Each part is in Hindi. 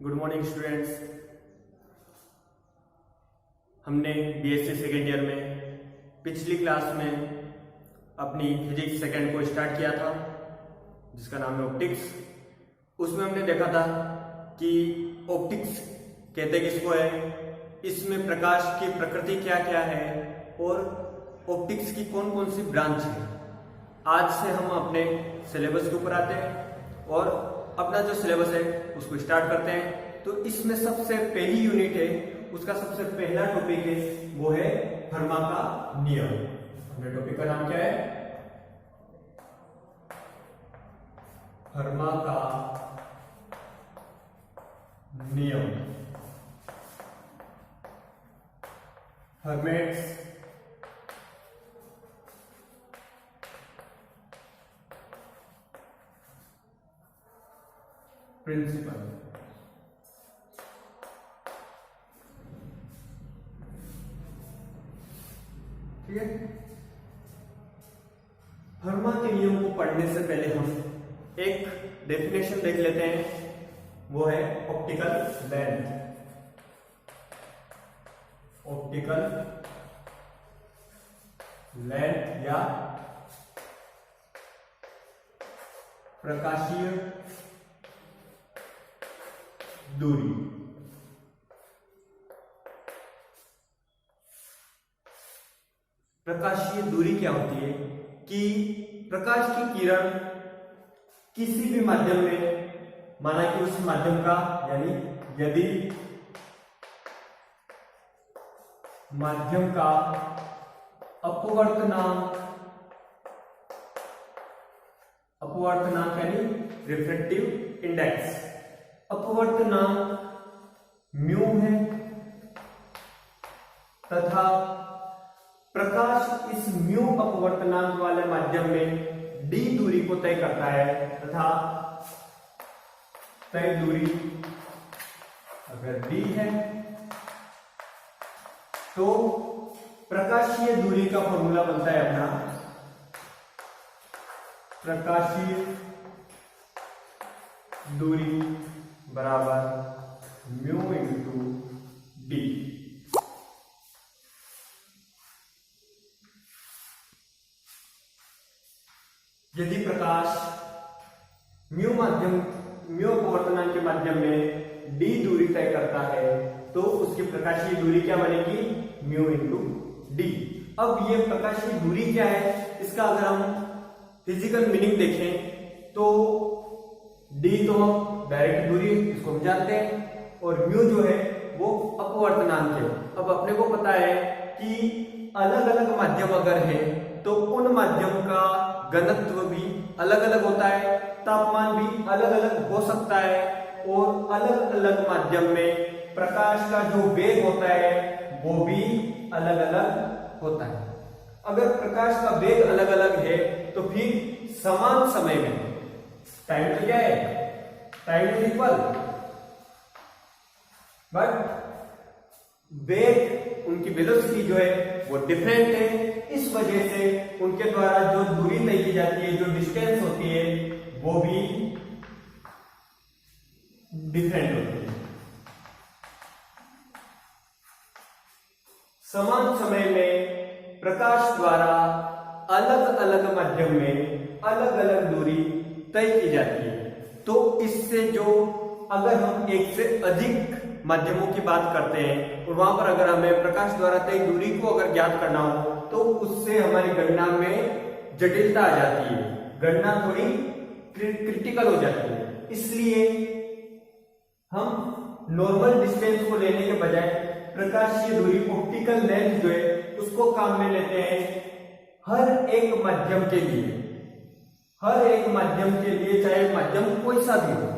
Good morning students. हमने बीएससी सेकेंड ईयर में पिछली क्लास में अपनी फिजिक्स सेकेंड को स्टार्ट किया था जिसका नाम है ऑप्टिक्स। उसमें हमने देखा था कि ऑप्टिक्स कहते किसको है, इसमें प्रकाश की प्रकृति क्या क्या है और ऑप्टिक्स की कौन कौन सी ब्रांच है। आज से हम अपने सिलेबस के ऊपर आते हैं और अपना जो सिलेबस है उसको स्टार्ट करते हैं। तो इसमें सबसे पहली यूनिट है, उसका सबसे पहला टॉपिक है वो है फर्मा का नियम। अपने टॉपिक का नाम क्या है? फर्मा का नियम, हर्मेट्स प्रिंसिपल। ठीक है, फर्मा के नियम को पढ़ने से पहले हम एक डेफिनेशन देख लेते हैं, वो है ऑप्टिकल लेंथ। ऑप्टिकल लेंथ या प्रकाशीय दूरी। प्रकाशीय दूरी क्या होती है कि प्रकाश की किरण किसी भी माध्यम में, माना कि उस माध्यम का, यानी यदि माध्यम का अपवर्तनांक यानी रिफ्रैक्टिव इंडेक्स, अपवर्तनांक म्यू है तथा प्रकाश इस म्यू अपवर्तनांक वाले माध्यम में डी दूरी को तय करता है तथा तय दूरी अगर डी है तो प्रकाशीय दूरी का फॉर्मूला बनता है अपना प्रकाशीय दूरी बराबर म्यू इंटू डी। यदि प्रकाश म्यू अपवर्तनांक के माध्यम में डी दूरी तय करता है तो उसकी प्रकाशीय दूरी क्या बनेगी? Mu into D. अब ये प्रकाशीय दूरी क्या है, इसका अगर हम फिजिकल मीनिंग देखें तो डी तो हम डायरेक्ट दूरी इसको हम जानते हैं और म्यू जो है वो अपवर्तनांक है। अब अपने को पता है कि अलग अलग माध्यम अगर है तो उन माध्यम का घनत्व भी अलग अलग होता है, तापमान भी अलग अलग हो सकता है और अलग अलग माध्यम में प्रकाश का जो वेग होता है वो भी अलग अलग होता है। अगर प्रकाश का वेग अलग अलग है तो फिर समान समय में टाइम तो क्या है, टाइम इज इक्वल, बट वेग उनकी वेलोसिटी जो है वो डिफरेंट है। इस वजह से उनके द्वारा जो दूरी तय की जाती है, जो डिस्टेंस होती है वो भी डिफरेंट होती है। समान समय में प्रकाश द्वारा अलग अलग माध्यम में अलग अलग दूरी तय की जाती है। तो इससे जो अगर हम एक से अधिक माध्यमों की बात करते हैं और वहां पर अगर हमें प्रकाश द्वारा तय दूरी को अगर ज्ञात करना हो तो उससे हमारी गणना में जटिलता आ जाती है, गणना थोड़ी क्रिटिकल हो जाती है। इसलिए हम नॉर्मल डिस्टेंस को लेने के बजाय प्रकाशीय दूरी, ऑप्टिकल लेंथ जो है उसको काम में लेते हैं हर एक माध्यम के लिए। हर एक माध्यम के लिए, चाहे माध्यम कोई सा भी हो,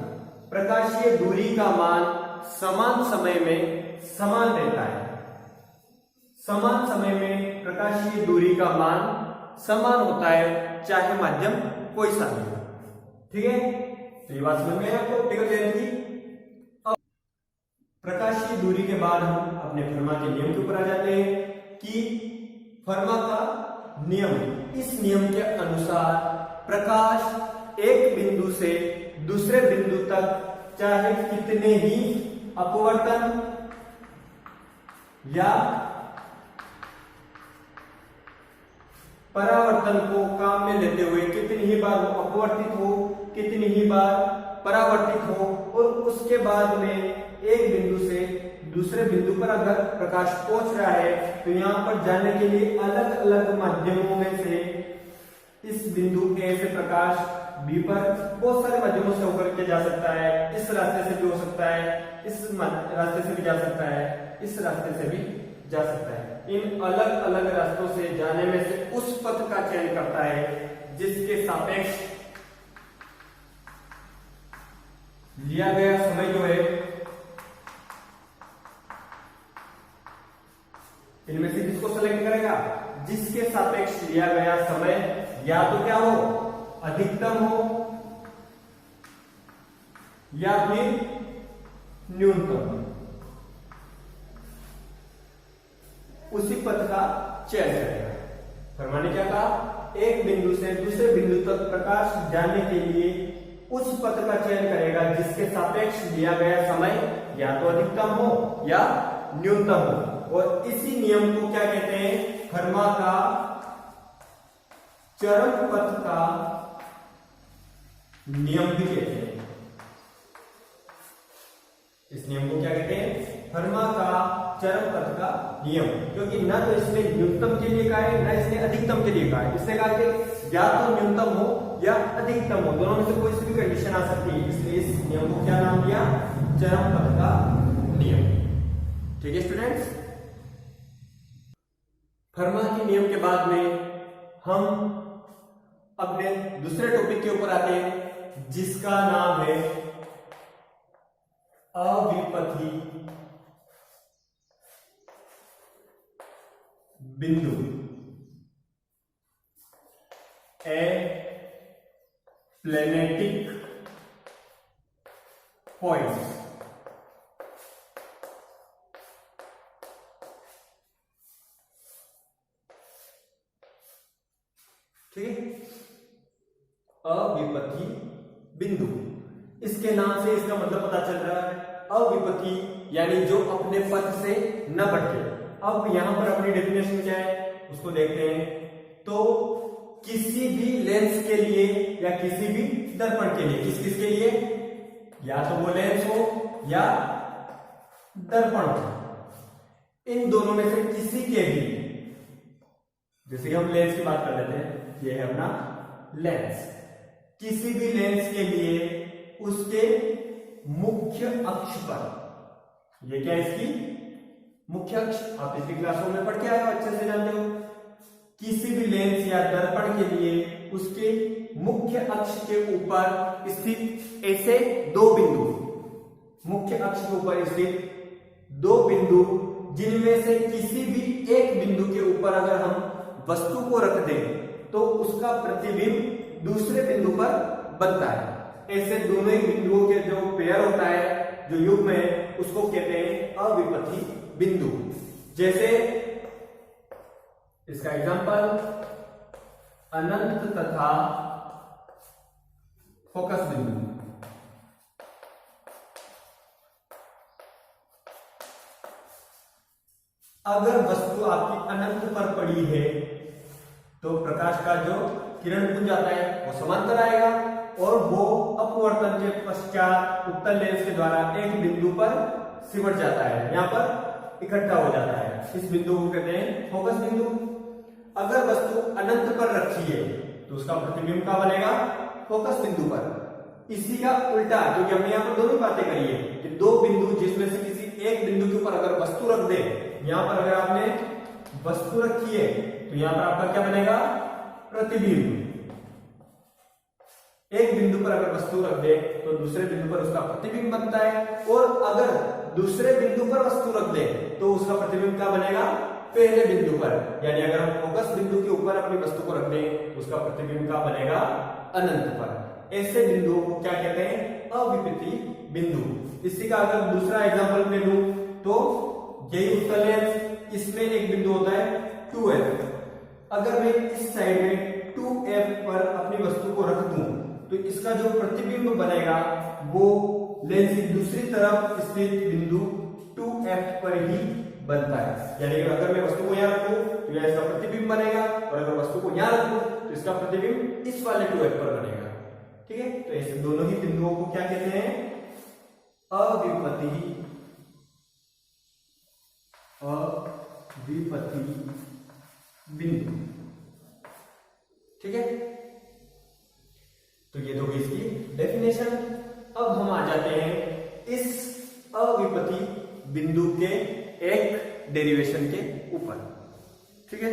प्रकाशीय दूरी का मान समान समय में समान रहता है। समान समय में प्रकाशीय दूरी का मान समान होता है चाहे माध्यम कोई सा भी हो। ठीक है, तो ये बात समझ में है आपको ऑप्टिकल लेंथ की। अब प्रकाशीय दूरी के बाद हम अपने फर्मा के नियम के ऊपर आ जाते हैं कि फर्मा का नियम, इस नियम के अनुसार प्रकाश एक बिंदु से दूसरे बिंदु तक चाहे कितने ही अपवर्तन या परावर्तन को काम में लेते हुए कितनी ही बार वो अपवर्तित हो, कितनी ही बार परावर्तित हो, और उसके बाद में एक बिंदु से दूसरे बिंदु पर अगर प्रकाश पहुंच रहा है तो यहां पर जाने के लिए अलग अलग माध्यमों में से इस बिंदु ए से प्रकाश बी पर बहुत सारे माध्यमों से होकर के जा सकता है। इस रास्ते से भी हो सकता है, इस रास्ते से भी जा सकता है, इस रास्ते से भी जा सकता है। इन अलग अलग रास्तों से जाने में से उस पथ का चयन करता है जिसके सापेक्ष लिया गया समय जो है, इनमें से किसको सेलेक्ट करेगा? जिसके सापेक्ष लिया गया समय या तो क्या हो, अधिकतम हो, या फिर न्यूनतम हो, उसी पथ का चयन करेगा। फरमाने क्या कहा? एक बिंदु से दूसरे बिंदु तक प्रकाश जाने के लिए उस पथ का चयन करेगा जिसके सापेक्ष लिया गया समय या तो अधिकतम हो या न्यूनतम हो। और इसी नियम को क्या कहते हैं? फर्मा का चरम पथ का नियम भी कहते हैं। इस नियम को क्या कहते हैं? फर्मा का चरम पथ का नियम, क्योंकि ना तो इसने न्यूनतम के लिए कहा है ना इसने अधिकतम के लिए कहा है। इसने कहा कि या तो न्यूनतम हो या अधिकतम हो, दोनों में से कोई सी भी कंडीशन आ सकती है। इसलिए इस नियम को क्या नाम दिया? चरम पथ का नियम। ठीक है स्टूडेंट्स, फर्मा के नियम के बाद में हम अपने दूसरे टॉपिक के ऊपर आते हैं जिसका नाम है अविपथी बिंदु, ए प्लेनेटिक पॉइंट्स। ठीक है, अविपथी बिंदु, इसके नाम से इसका मतलब पता चल रहा है। अविपथी यानी जो अपने पथ से न भटके। अब यहां पर अपनी डेफिनेशन क्या है उसको देखते हैं। तो किसी भी लेंस के लिए या किसी भी दर्पण के लिए, किस किस के लिए? या तो वो लेंस हो या दर्पण हो, इन दोनों में से किसी के भी, जैसे कि हम लेंस की बात कर लेते हैं, ये है अपना लेंस, किसी भी लेंस के लिए उसके मुख्य अक्ष पर, ये क्या है इसकी मुख्य अक्ष, आप इसकी क्लासों में पढ़ के आए हो, अच्छे से जानते हो। किसी भी लेंस या दर्पण के लिए उसके मुख्य अक्ष के ऊपर स्थित ऐसे दो बिंदु, मुख्य अक्ष के ऊपर स्थित दो बिंदु, जिनमें से किसी भी एक बिंदु के ऊपर अगर हम वस्तु को रख दें तो उसका प्रतिबिंब दूसरे बिंदु पर बनता है। ऐसे दोनों ही बिंदुओं के जो पेयर होता है, जो युग्म है, उसको कहते हैं अविपथी बिंदु। जैसे इसका एग्जांपल अनंत तथा फोकस बिंदु। अगर वस्तु आपकी अनंत पर पड़ी है तो प्रकाश का जो किरण पुंज आता है वो समांतर आएगा और वो अपवर्तन के पश्चात उत्तल लेंस के द्वारा एक बिंदु पर सिमट जाता है, यहां पर इकट्ठा हो जाता है। इस बिंदु को कहते हैं फोकस बिंदु। अगर वस्तु अनंत पर रखी है तो उसका प्रतिबिंब का बनेगा फोकस बिंदु पर। इसी का उल्टा, क्योंकि हमने यहां पर दोनों बातें करी है कि दो बिंदु जिसमें से किसी एक बिंदु के ऊपर अगर वस्तु रख दे, यहां पर अगर आपने वस्तु रखी है तो यहां पर आपका क्या बनेगा? प्रतिबिंब। एक बिंदु पर अगर वस्तु रख दे तो दूसरे बिंदु पर उसका प्रतिबिंब बनता है, और अगर दूसरे बिंदु पर वस्तु रख दे तो उसका प्रतिबिंब क्या बनेगा? पहले बिंदु पर। यानी अगर हम फोकस बिंदु के ऊपर अपनी वस्तु को रख दें तो उसका प्रतिबिंब क्या बनेगा? अनंत पर। ऐसे बिंदुओं को क्या कहते हैं? अविपथी बिंदु। इसी का अगर दूसरा एग्जांपल मैं लूं तो यही उत्तल लेंस, इसमें एक बिंदु होता है 2F। अगर मैं इस साइड में 2F पर अपनी वस्तु को रख दूं तो इसका जो प्रतिबिंब बनेगा वो लेंस की दूसरी तरफ स्थित बिंदु 2F पर ही बनता है। यानी कि अगर मैं वस्तु को यहाँ रखूं तो यह इसका प्रतिबिंब बनेगा, और अगर वस्तु को यहाँ रखूं तो इसका प्रतिबिंब इस वाले 2F पर बनेगा। ठीक है, तो ऐसे दोनों ही बिंदुओं को क्या कहते हैं? अविपति बिंदु। ठीक है, तो ये तो गई इसकी डेफिनेशन। अब हम आ जाते हैं इस अविपति बिंदु के एक डेरिवेशन के ऊपर। ठीक है,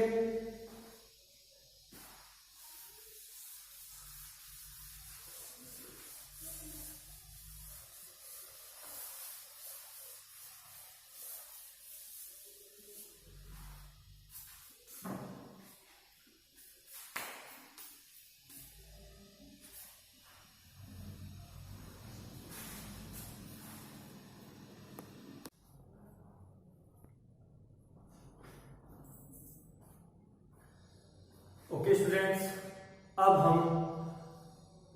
ओके स्टूडेंट्स, अब हम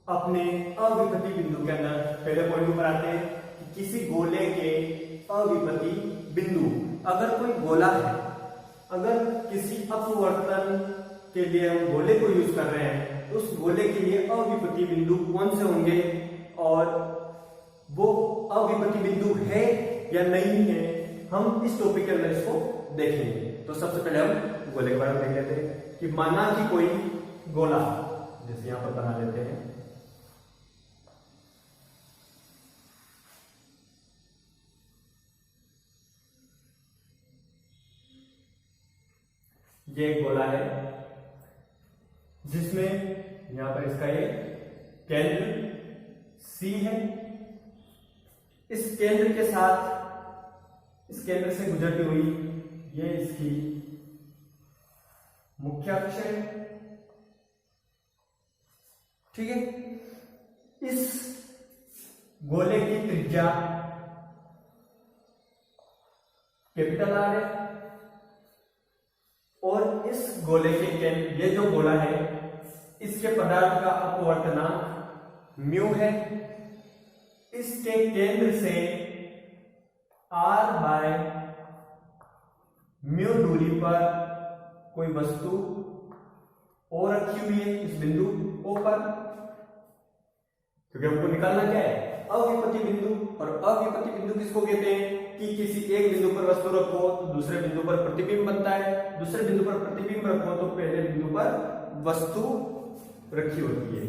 अपने अविपति बिंदु के अंदर पहले पॉइंट पर आते हैं कि किसी गोले के अविपति बिंदु, अगर कोई गोला है, अगर किसी अपवर्तन के लिए हम गोले को यूज कर रहे हैं तो उस गोले के लिए अविपति बिंदु कौन से होंगे, और वो अविपति बिंदु है या नहीं है, हम इस टॉपिक के अंदर इसको देखेंगे। तो सबसे पहले हम गोले के बारे में देख लेते हैं कि माना कि कोई गोला, जैसे यहां पर बना लेते हैं, ये एक गोला है जिसमें यहां पर इसका ये केंद्र C है। इस केंद्र के साथ, इस केंद्र से गुजरती हुई ये इसकी मुख्य अक्ष है। ठीक है, इस गोले की त्रिज्या कैपिटल R है, और इस गोले के केंद्र, ये जो गोला है इसके पदार्थ का अपवर्तनांक म्यू है। इसके केंद्र से R बाय म्यू दूरी पर कोई वस्तु और रखी हुई है इस बिंदु O पर, क्योंकि हमको निकालना क्या है? अविपति बिंदु। और अविपति बिंदु किसको कहते हैं? कि किसी एक बिंदु पर वस्तु रखो तो दूसरे बिंदु पर प्रतिबिंब बनता है, दूसरे बिंदु पर प्रतिबिंब रखो तो पहले बिंदु पर वस्तु रखी होती है।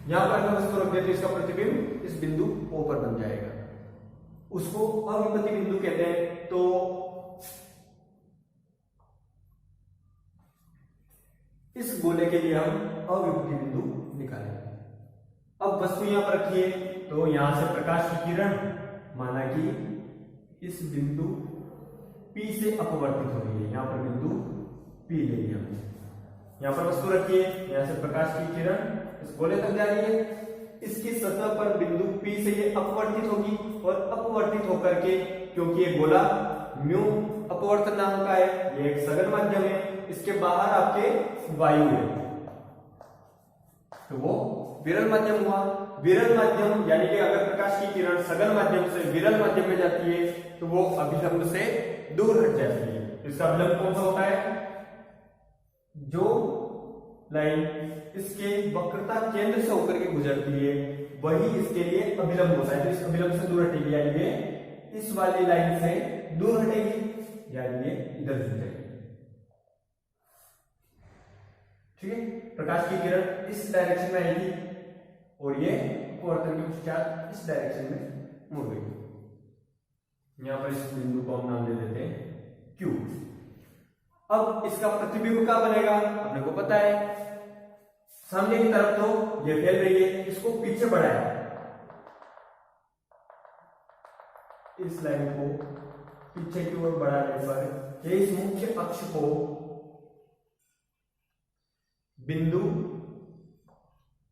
यहां पर अगर वस्तु रख दे तो इसका प्रतिबिंब इस बिंदु O पर बन जाएगा, उसको अविपति बिंदु कहते हैं। तो इस गोले के लिए हम अविपति बिंदु निकालेंगे। अब वस्तु यहां पर रखिए तो यहां से प्रकाश की किरण माना कि इस बिंदु P से अपवर्तित हो रही है, यहां पर बिंदु P ले लिया हमने। यहां पर वस्तु रखिए, यहां से प्रकाश की किरण इस गोले तक जा रही है, इसकी सतह पर बिंदु P से ये अपवर्तित होगी, और अपवर्तित होकर के, क्योंकि ये गोला म्यू अपवर्तनांक का है, ये एक सघन माध्यम है, इसके बाहर आपके वायु है, तो वो विरल माध्यम हुआ। विरल माध्यम यानी कि अगर प्रकाश की किरण सघन माध्यम से विरल माध्यम में जाती है तो वो अभिलंब से दूर हट जाती है। इसका अभिलंब कौन सा होता है? जो लाइन इसके वक्रता केंद्र से होकर के गुजरती है वही इसके लिए अभिलंब होता है। तो इस अभिलंब से दूर हटेगी, यानी ये इस वाली लाइन से दूर हटेगी, यानी ये इधर जुड़ जाएगी। ठीक है, प्रकाश की किरण इस डायरेक्शन में आएगी और ये अपवर्तन की पश्चात इस डायरेक्शन में मुड़ गई। यहां पर इस बिंदु को हम नाम दे देते हैं Q। अब इसका प्रतिबिंब क्या बनेगा? अपने को पता है, सामने की तरफ तो ये फैल रही है, इसको पीछे बढ़ाया, इस लाइन को पीछे की ओर बढ़ाने पर ये इस मुख्य अक्ष को बिंदु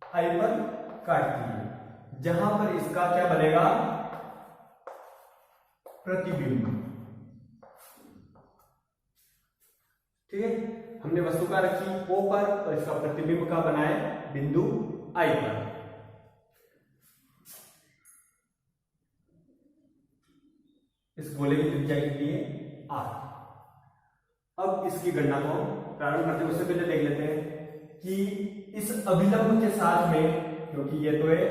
I पर काटती है, जहां पर इसका क्या बनेगा? प्रतिबिंब। ठीक है, हमने वस्तु का रखी O पर और इसका प्रतिबिंब का बनाए बिंदु I पर। इस गोले की त्रिज्या कितनी है? r। अब इसकी गणना को प्रारंभ करते हैं उससे पहले देख लेते हैं कि इस अभिलंब के साथ में, क्योंकि ये तो है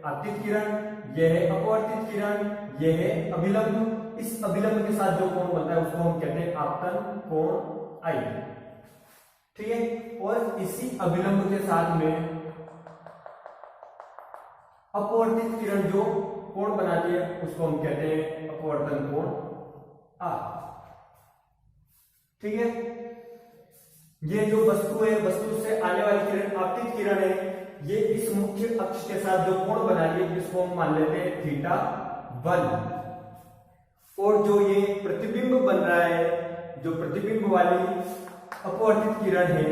आपतित किरण, यह है अपवर्तित किरण, यह है अभिलंब, इस अभिलंब के साथ जो कोण बनता है उसको हम कहते हैं आपतन कोण I। ठीक है, और इसी अभिलंब के साथ में अपवर्तित किरण जो कोण बनाती है उसको हम कहते हैं अपवर्तन कोण R। ठीक है, ये जो वस्तु है, वस्तु से आने वाली किरण आपतित किरण है, ये इस मुख्य अक्ष के साथ जो कोण बना रही है इसको हम मान लेते हैं θ1। और जो ये प्रतिबिंब बन रहा है, जो प्रतिबिंब वाली अपवर्तित किरण है,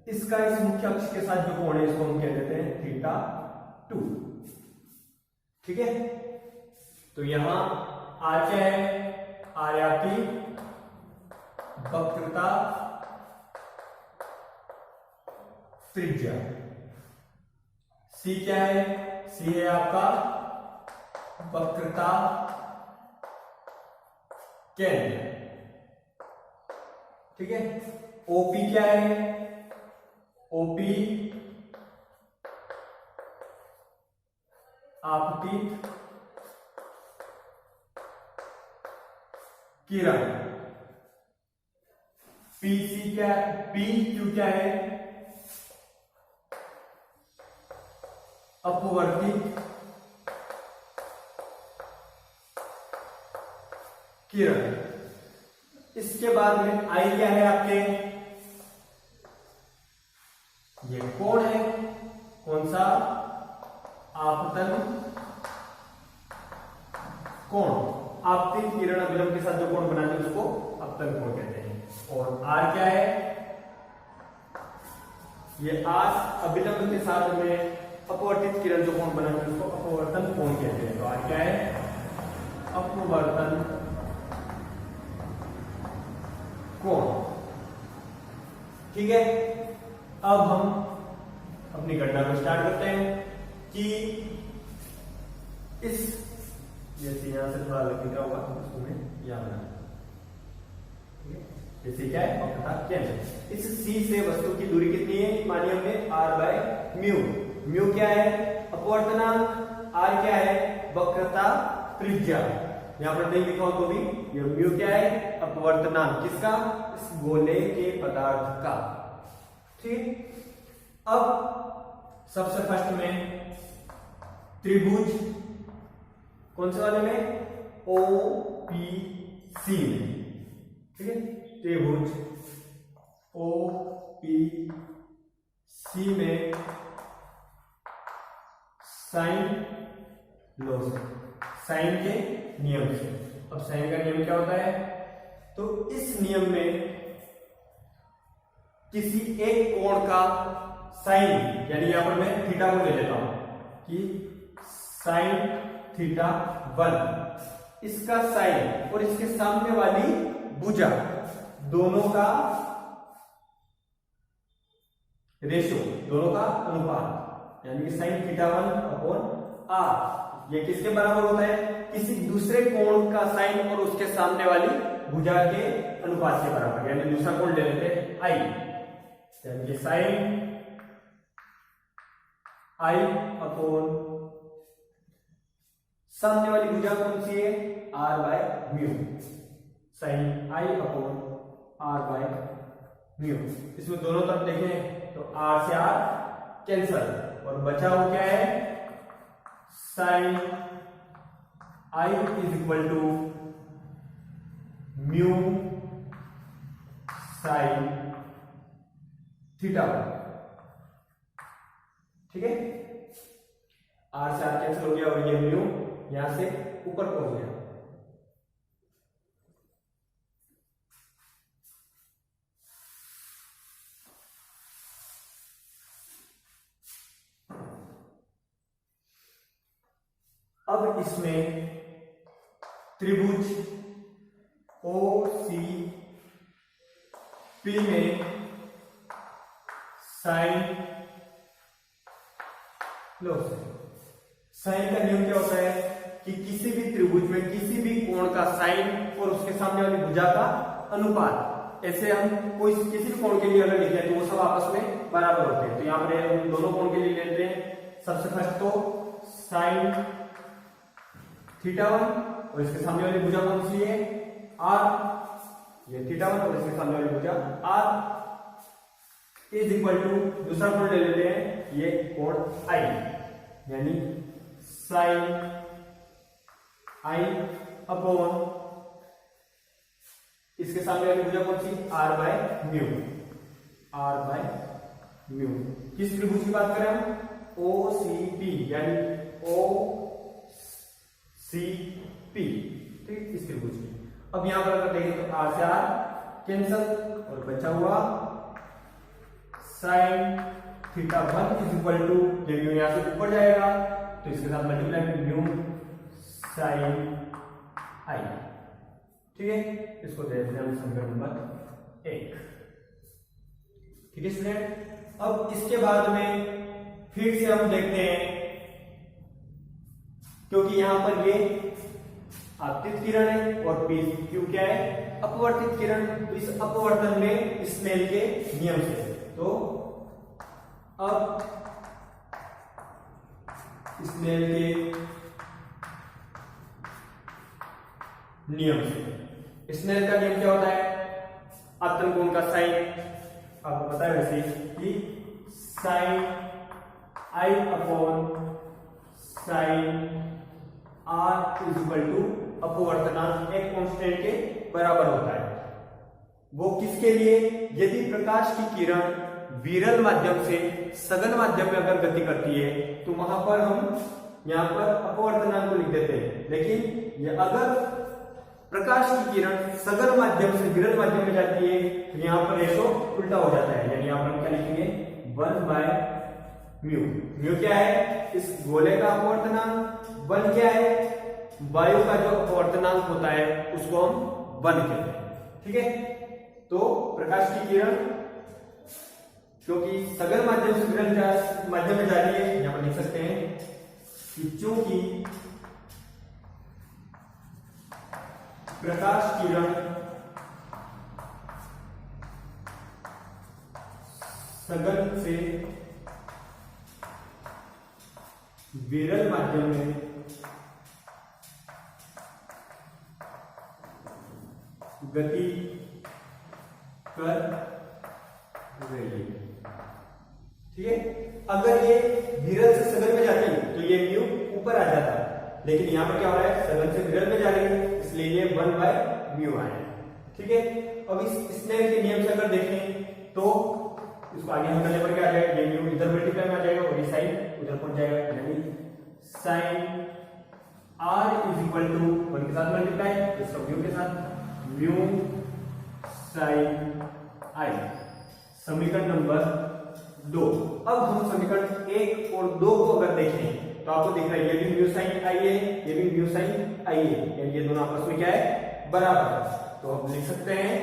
इसका इस मुख्य अक्ष के साथ जो कोण है इसको हम कह देते हैं θ2। ठीक है, तो यहां R क्या है? R आपकी वक्रता त्रिज्या। C क्या है? C है आपका वक्रता केंद्र। ठीक है, OP क्या है? OP आपतित किरण। PC क्या है? PQ क्या है? अपवर्तित किरण। इसके बाद में I क्या है आपके? ये कोण है, कौन सा? आपतन कोण। आपतित किरण अभिलंब के साथ जो कोण बनाते हैं उसको आपतन कोण कहते हैं। और R क्या है? ये R अभिलंब के साथ में अपवर्तित किरण जो कोण बनाते हैं उसको अपवर्तन कोण कहते हैं। तो R क्या है? अपवर्तन कोण। ठीक है, अब हम अपनी गणना को स्टार्ट करते हैं कि इस, जैसे यहां से थोड़ा अलग दिख रहा होगा उसको मैं यहां बना, ठीक है, जैसे क्या है वक्रता केंद्र। इस C से वस्तु की दूरी कितनी है? मानिए हमने r/μ। म्यू क्या है? अपवर्तनांक। R क्या है? वक्रता त्रिज्या। यहां पर नहीं लिखा हो तो भी ये म्यू क्या है? अपवर्तनांक। किसका? इस गोले के पदार्थ का। ठीक, अब सबसे फर्स्ट में त्रिभुज कौन से वाले में? OPC में। ठीक है, त्रिभुज OPC में साइन लॉ से, साइन के नियम से। अब साइन का नियम क्या होता है? तो इस नियम में किसी एक कोण का साइन, यानी यहां पर मैं थीटा को ले लेता हूं कि साइन θ1, इसका साइन और इसके सामने वाली भुजा दोनों का रेशो, दोनों का अनुपात, यानी कि साइन θ1/r ये किसके बराबर होता है? किसी दूसरे कोण का साइन और उसके सामने वाली भुजा के अनुपात के बराबर। यानी दूसरा कोण ले लेते हैं I, यानी कि साइन I/, सामने वाली भुजा कौन सी है? r/μ। Sign I/r/μ। इसमें दोनों तरफ देखें तो r से r कैंसल, और बचा हुआ क्या है? Sine I = mu sine θ1। ठीक है, r से r कैंसिल हो गया और ये म्यू यहां से ऊपर पहुंच गया। अब इसमें त्रिभुज OCP में साइन लो, साइन का नियम क्या होता है? कि किसी भी त्रिभुज में किसी भी कोण का साइन और उसके सामने वाली भुजा का अनुपात, ऐसे हम कोई किसी भी कोण के लिए अगर लिखते हैं तो वो सब आपस में बराबर होते हैं। तो यहाँ पर हम दोनों कोण के लिए लेते हैं। सबसे फर्स्ट तो साइन θ1 और इसके सामने वाली भुजा कौन सी है, r। ये θ1 और इसके सामने वाली भुजा r इज इक्वल टू, दूसरा कोण ले लेते हैं, ये कोण I, यानी साइन I अपॉन इसके सामने वाली भुजा कौन सी, r by mu, r by mu. किस त्रिभुज की बात करें हम, OCP, यानी OCP, ठीक, इस त्रिभुज की। अब यहां पर अगर देखें तो r से r कैंसल और बचा हुआ साइन θ1 इज इक्वल टू, ये म्यू यहां से ऊपर जाएगा तो इसके साथ मल्टीप्लाई म्यू साइन I, ठीक है। इसको दे देते हैं हम समीकरण नंबर 1, ठीक है स्टूडेंट। अब इसके बाद में फिर से हम देखते हैं, क्योंकि यहां पर ये आपतित किरण है और P Q क्या है, अपवर्तित किरण। इस अपवर्तन में स्नेल के नियम से, तो अब स्नेल के नियम से, स्नेल का नियम क्या होता है, आपतन कोण का साइन, आपको पता है वैसे कि sine I upon sine R is equal to अपवर्तनांक एक कांस्टेंट के बराबर होता है। वो किसके लिए, यदि प्रकाश की किरण विरल माध्यम से सघन माध्यम में अगर गति करती है तो वहां पर हम यहां पर अपवर्तनांक को लिख देते हैं, लेकिन ये अगर प्रकाश की किरण सघन माध्यम से विरल माध्यम में जाती है तो यहां पर रेशो उल्टा हो जाता है, यानी यहां पर हम क्या लिखेंगे, 1 बाय म्यू। म्यू क्या है, इस गोले का अपवर्तनांक, 1 क्या है, वायु का जो अपवर्तनांक होता है उसको हम 1 कहते हैं, ठीक है। तो प्रकाश की किरण क्योंकि सघन माध्यम से विरल माध्यम में जा रही है, यहां पर लिख सकते हैं कि चूंकि प्रकाश किरण सघन से विरल माध्यम में गति कर रही है, ठीक है। अगर ये विरल से सघन में जाती तो ये म्यू ऊपर आ जाता, लेकिन यहां पर क्या हो रहा है, सघन से विरल में जा रही है इसलिए ये 1 बाय म्यू आया, ठीक है। अब इस स्नेल के नियम से अगर देखें तो इसको आगे हम करने पर क्या आ जाएगा, ये म्यू इधर मल्टीप्लाई में आ जाएगा और ये साइन उधर पहुंच जाएगा, यानी sine R is equal to 1 के साथ मल्टीप्लाई, इसका म्यू के साथ म्यू साइन I, समीकरण नंबर 2। अब हम समीकरण 1 और 2 को अगर देखें तो आपको दिख रहा है ये भी म्यू साइन I है, ये भी म्यू साइन I है, यानी ये दोनों आपस में क्या है, बराबर। तो हम लिख सकते हैं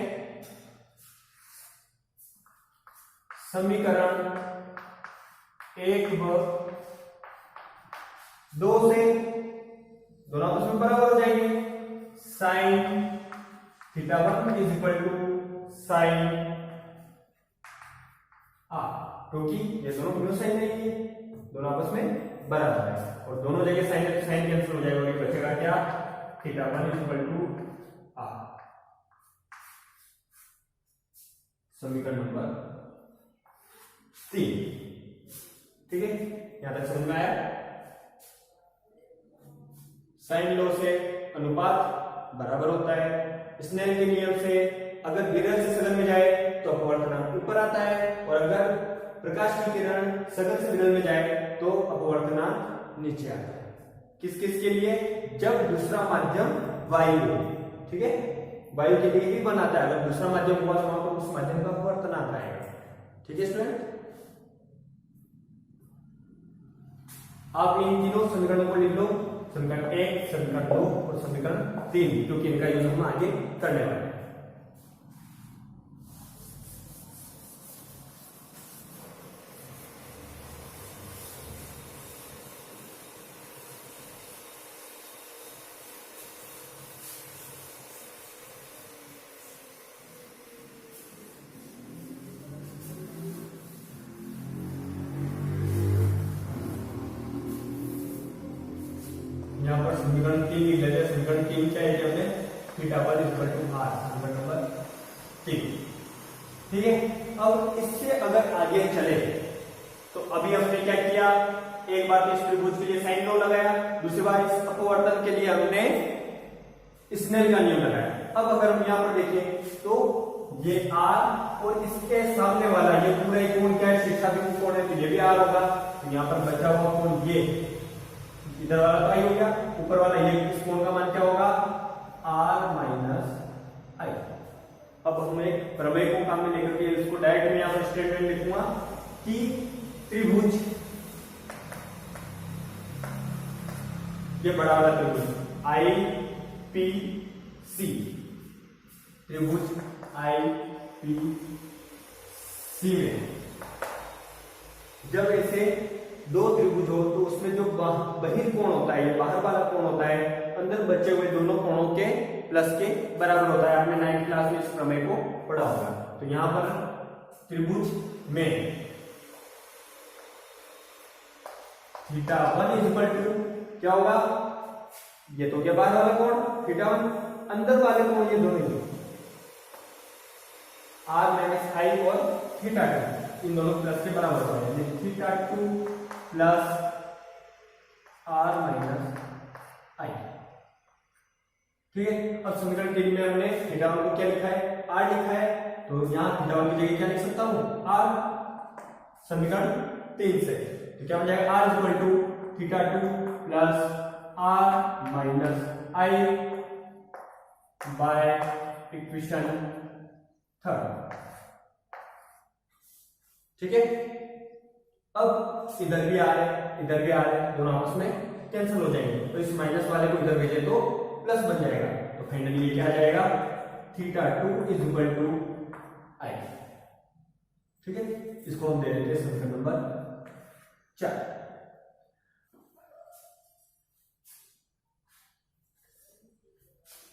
समीकरण 1 व 2 से दोनों आपस में बराबर हो जाएंगे। Sine θ1 is equal to sine R, क्योंकि ये दोनों म्यू साइन नहीं है, दोनों आपस में बराबर है और दोनों जगह साइन साइन कैंसिल हो जाएगा, ये बचेगा क्या, θ1 इज इक्वल टू R। समीकरण नंबर 3, ठीक है, यहां तक समझ में आया। साइन लॉ से अनुपात बराबर होता है, स्नेल के नियम से अगर विरल से सघन में जाए तो अपवर्तनांक ऊपर आता है, और अगर प्रकाश की किरण सघन से विरल में जाए तो अपवर्तनांक नीचे आता है। किस किस के लिए, जब दूसरा माध्यम वायु हो, ठीक है, वायु के लिए भी बनाता है, अगर दूसरा माध्यम हुआ तो वहां पर उस माध्यम का अपवर्तनांक आएगा, ठीक है स्टूडेंट। आप इन तीनों समीकरणों को लिख लो, समीकरण 1, समीकरण 2 और समीकरण 3, क्योंकि इनका यूज हम आगे करने वाले हैं। यहाँ पर समीकरण 3 लिख लेते हैं। समीकरण 3 क्या है हमने, थीटा पर इक्वल टू r, नंबर 3। ठीक है, अब इससे अगर आगे चले तो अभी हमने क्या किया, एक बार तो इस त्रिभुज के लिए साइन लॉ लगाया, दूसरी बार इस अपवर्तन के लिए हमने स्नेल का नियम लगाया। अब अगर हम यहाँ पर देखें तो ये r और इसके सामने वाला ये पूरा एक कोण क्या है, शीर्षाभिमुख कोण है, तो ये भी r होगा। तो यहाँ पर बचा हुआ कोण ये इधर वाला तो i हो गया, ऊपर वाला ये इस कोण का मान क्या होगा, r माइनस i। अब हम एक प्रमेय को काम में लेकर के इसको डायरेक्ट में यहाँ पर स्टेटमेंट लिखूंगा कि त्रिभुज, ये बड़ा वाला त्रिभुज IPC, त्रिभुज IPC में जब ऐसे दो त्रिभुज हो तो उसमें जो बहिर्कोण होता है, ये बाहर वाला कोण होता है, अंदर बचे हुए दोनों कोणों के प्लस के बराबर होता है। आपने 9th क्लास में इस प्रमेय को पढ़ा होगा। तो यहां पर त्रिभुज में थीटा 1 इक्वल टू क्या होगा, ये तो क्या बाहर वाला कोण थीटा 1, अंदर वाले कोण ये दोनों r माइनस i और थीटा 2 इन दोनों प्लस के बराबर होता है, theta 2 plus r minus i। ठीक है, अब समीकरण 3 में हमने थीटा 1 को क्या लिखा है, r लिखा है, तो यहाँ थीटा 1 की जगह क्या लिख सकता हूँ, r। समीकरण 3 से तो क्या हो जाएगा, r equal to theta 2 plus r minus i by equation 3। ठीक है, अब इधर भी आ रहे इधर भी आ रहे, दोनों आपस में कैंसिल हो जाएंगे, तो इस माइनस वाले को इधर भेजे तो प्लस बन जाएगा। तो फाइनली ये क्या आ जाएगा, theta 2 is equal to i। ठीक है, इसको हम दे देते हैं समीकरण नंबर 4।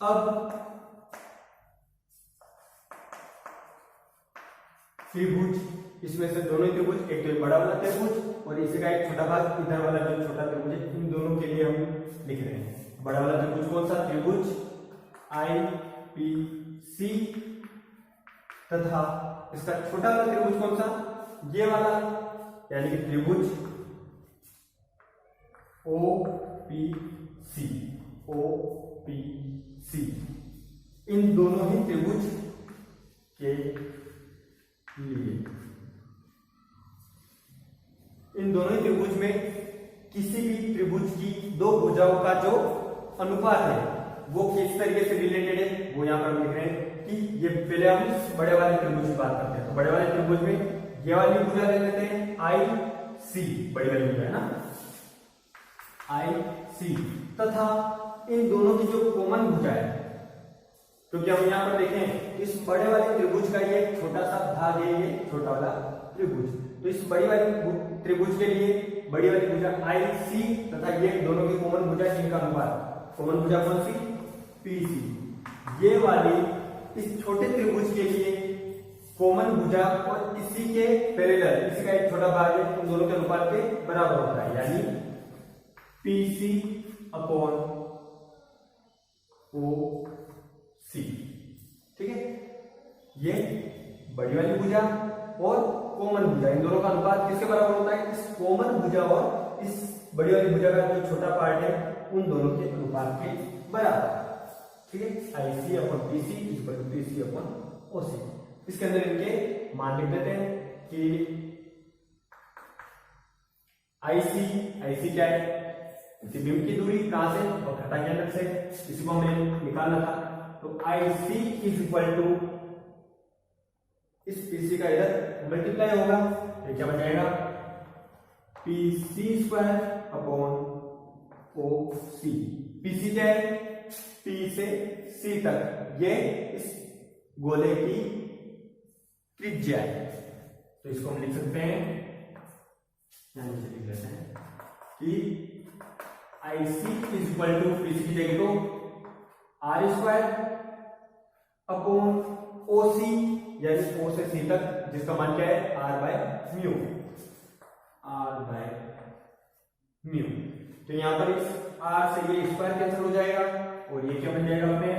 अब त्रिभुज, इसमें से दोनों त्रिभुज, एक तो बड़ा वाला त्रिभुज और इसका एक छोटा भाग, इधर वाला जो छोटा त्रिभुज है, इन दोनों के लिए हम लिख रहे हैं। बड़ा वाला त्रिभुज कौन सा, त्रिभुज IPC, तथा इसका छोटा वाला त्रिभुज कौन सा, ये वाला, यानी कि त्रिभुज OPC। इन दोनों ही त्रिभुज के लिए, इन दोनों ही त्रिभुज में किसी भी त्रिभुज की दो भुजाओं का जो अनुपात है वो किस तरीके से रिलेटेड है, वो यहां पर लिख रहे हैं कि ये पहले हम बड़े वाले त्रिभुज की बात करते हैं। तो बड़े वाले त्रिभुज में ये वाली भुजा ले लेते हैं IC, बड़ी वाली भुजा है ना IC, तथा इन दोनों की जो कॉमन भुजा है, क्योंकि हम यहां पर देखें इस बड़े वाले त्रिभुज का ये छोटा सा भाग है, ये छोटा वाला त्रिभुज, तो इस बड़ी वाली त्रिभुज के लिए बड़ी वाली भुजा IC तथा ये दोनों की कॉमन भुजा, इनका अनुपात, कॉमन भुजा कौन सी, PC। ये वाली इस छोटे त्रिभुज के लिए कॉमन भुजा और इसी के पैरेलल, इसी का एक छोटा भाग है, उन दोनों के अनुपात के बराबर होता है, यानी PC अपॉन OC। ठीक है, ये बड़ी वाली भुजा और कॉमन भुजा, इन दोनों का अनुपात किसके बराबर होता है, इस कॉमन भुजा और इस बड़ी वाली भुजा का जो छोटा पार्ट है उन दोनों के अनुपात के बराबर। ठीक है, IC upon PC equal to PC upon OC। इसके अंदर इनके मान लिख देते हैं कि IC क्या है, प्रतिबिंब की दूरी कहां से, वक्रता केंद्र से, इसी को हमें निकालना था। तो IC इज इक्वल टू इस PC का इधर मल्टीप्लाई होगा, तो क्या बन जाएगा, PC square upon OC। PC क्या है, P से C तक ये इस गोले की त्रिज्या है, तो इसको हम लिख सकते हैं, यहां नीचे लिख लेते हैं कि IC is equal to PC की जगह तो R स्क्वायर अपॉन OC, यानी O से C तक, जिसका मान क्या है, R बाय म्यू। तो यहाँ पर इस r से ये स्क्वायर कैंसिल हो जाएगा और ये क्या बन जाएगा अपने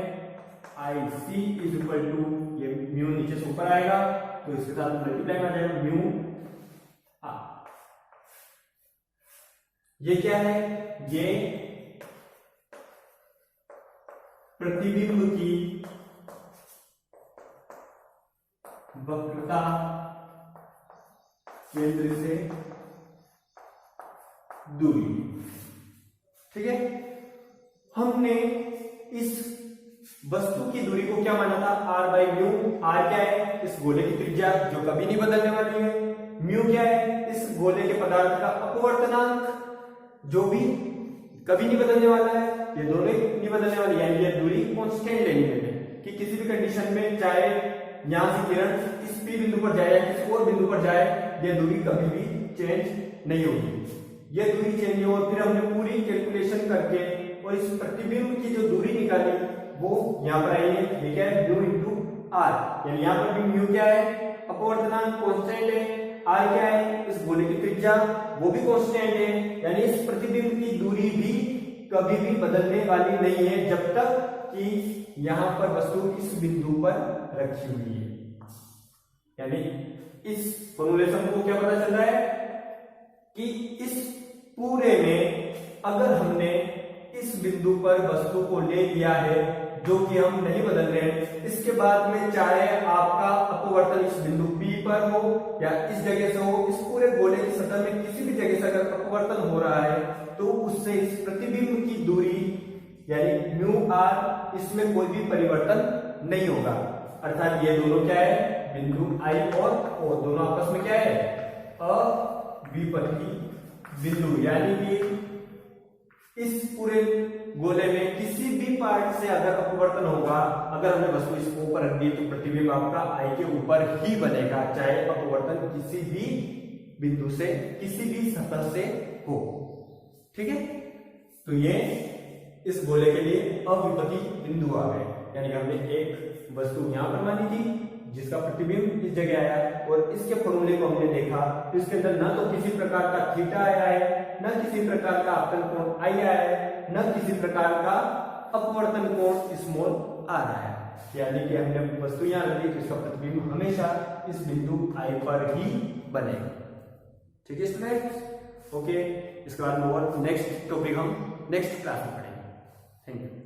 IC इज इक्वल टू, ये म्यू नीचे से ऊपर आएगा तो इसके साथ मल्टीप्लाई में आ जाएगा म्यू r। ये क्या है, ये प्रतिबिंब की वक्रता केंद्र से दूरी। ठीक है, हमने इस वस्तु की दूरी को क्या माना था, r बाई म्यू। r क्या है, इस गोले की त्रिज्या जो कभी नहीं बदलने वाली है। म्यू क्या है, इस गोले के पदार्थ का अपवर्तनांक जो भी कभी नहीं बदलने वाला है। ये दोनों नहीं बदलने वाली, यानी ये दूरी कांस्टेंट लेनी है कि किसी भी कंडीशन में चाहे यहां से किरण इस पी बिंदु पर जाए या किसी और बिंदु पर जाए, ये दूरी कभी भी चेंज नहीं होगी। ये दूरी चेंज हो, और फिर हमने पूरी कैलकुलेशन करके और इस प्रतिबिंब की जो दूरी निकाली वो यहाँ पर आई है। ये क्या है, म्यू इंटू आर, यानी यहाँ पर भी म्यू क्या है, अपवर्तनांक कांस्टेंट है। आर क्या है, इस गोले की त्रिज्या वो भी कांस्टेंट है, यानी इस प्रतिबिंब की दूरी भी कभी भी बदलने वाली नहीं है जब तक कि यहां पर वस्तु इस बिंदु पर रखी हुई है। यानी इस फॉर्मूलेशन को क्या पता चल रहा है कि इस पूरे में अगर हमने इस बिंदु पर वस्तु को ले लिया है जो कि हम नहीं बदल रहे हैं, इसके बाद में चाहे आपका अपवर्तन इस बिंदु P पर हो या इस जगह से हो, इस पूरे गोले की सतह में किसी भी जगह से अगर अपवर्तन हो रहा है तो उससे इस प्रतिबिंब की दूरी यानी म्यू आर, इसमें कोई भी परिवर्तन नहीं होगा। अर्थात ये दोनों क्या है, बिंदु I और O दोनों आपस में क्या है, अविपरीत बिंदु। यानी कि इस पूरे गोले में किसी भी पार्ट से अगर अपवर्तन होगा, अगर हमने वस्तु इस O पर रख दी तो प्रतिबिंब आपका I के ऊपर ही बनेगा, चाहे अपवर्तन किसी भी बिंदु से किसी भी सतह से हो। ठीक है, तो ये इस गोले के लिए अविपरीत बिंदु आ गए। यानी हमने एक वस्तु यहां पर मानी थी जिसका प्रतिबिंब इस जगह आया, और इसके फॉर्मूले को हमने देखा तो इसके अंदर न तो किसी प्रकार का थीटा आया है, न किसी प्रकार का आपतन कोण आई आया है, न किसी प्रकार का अपवर्तन कोण स्मॉल आ रहा है। यानी कि हमने वस्तु यहां रख दी तो इसका प्रतिबिंब हमेशा इस बिंदु I पर ही बनेगा। ठीक है स्टूडेंट्स, ओके। इसके बाद नेक्स्ट टॉपिक हम नेक्स्ट क्लास में पढ़ेंगे। Thank you.